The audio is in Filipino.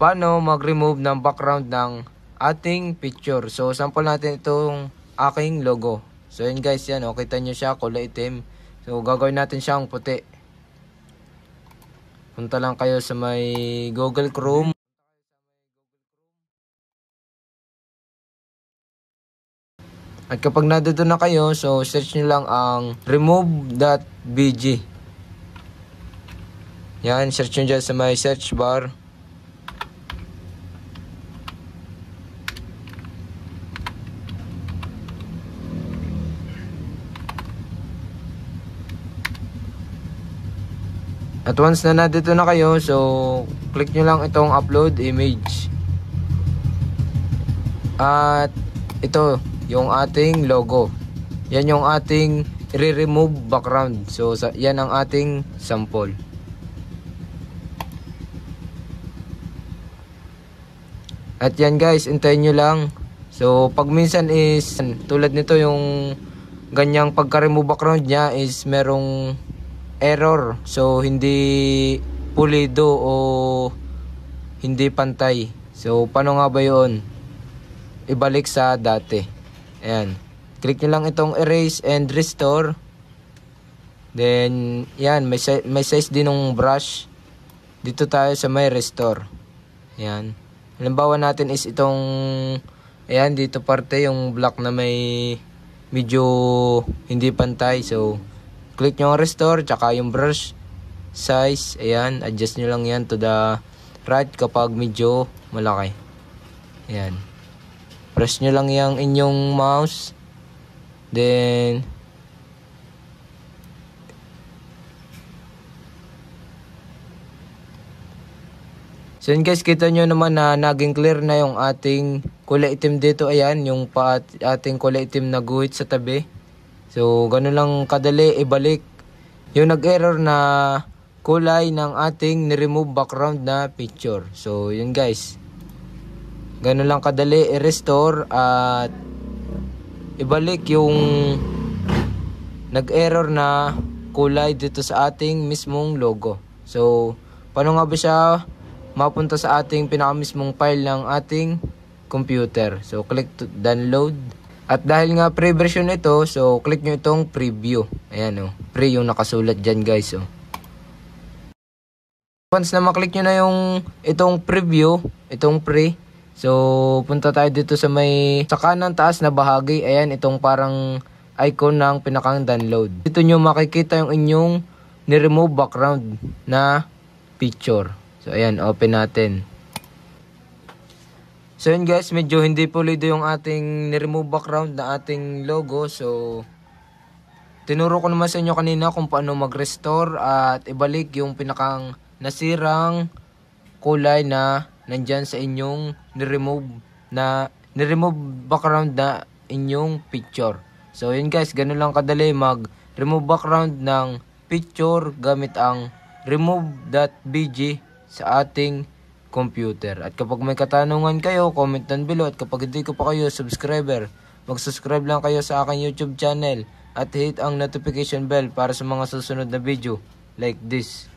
paano mag-remove ng background ng ating picture. So sample natin itong aking logo. So yun guys, yan o, kita nyo siya, kulay itim. So gagawin natin siyang puti. Punta lang kayo sa may Google Chrome. At kapag nandito na kayo, so search nyo lang ang remove.bg. Yan, search nyo dyan sa may search bar. At once na nandito na kayo, so click nyo lang itong upload image. At ito, yung ating logo. Yan yung ating i-remove background. So yan ang ating sample. At yan guys, hintayin nyo lang. So pag minsan is tulad nito, yung ganyang pagka-remove background niya is merong error. So hindi pulido o hindi pantay. So paano nga ba yun? Ibalik sa dati. Ayan. Click nyo lang itong erase and restore. Then yan, may size din ng brush. Dito tayo sa may restore. Ayan. Halimbawa natin is itong, ayan, dito parte yung block na may medyo hindi pantay. So click nyo ang restore, tsaka yung brush size, ayan, adjust nyo lang yan to the right kapag medyo malaki. Ayan. Press nyo lang yung inyong mouse. Then, so yun guys, kita nyo naman na naging clear na yung ating kulay itim dito. Ayan, yung ating kulay itim na guhit sa tabi. So, ganun lang kadali ibalik yung nag-error na kulay ng ating ni-remove background na picture. So, yun guys. Ganun lang kadali i-restore at ibalik yung nag-error na kulay dito sa ating mismong logo. So, paano nga ba siya mapunta sa ating pinakamismong file ng ating computer? So, click to download. At dahil nga pre version ito, so click nyo itong preview. Ayan o, pre yung nakasulat dyan guys o. Once na maklik nyo na yung itong preview, itong pre, so punta tayo dito sa may sa kanan taas na bahagi. Ayan, itong parang icon ng pinakang download. Dito nyo makikita yung inyong ni-remove background na picture. So ayan, open natin. So yun guys, medyo hindi pulido yung ating ni-remove background na ating logo. So tinuro ko naman sa inyo kanina kung paano mag-restore at ibalik yung pinakang nasirang kulay na nandyan sa inyong ni-remove background na inyong picture. So yun guys, ganun lang kadali mag-remove background ng picture gamit ang remove.bg sa ating computer. At kapag may katanungan kayo, comment down below. At kapag hindi ko pa kayo subscriber, mag-subscribe lang kayo sa aking YouTube channel at hit ang notification bell para sa mga susunod na video like this.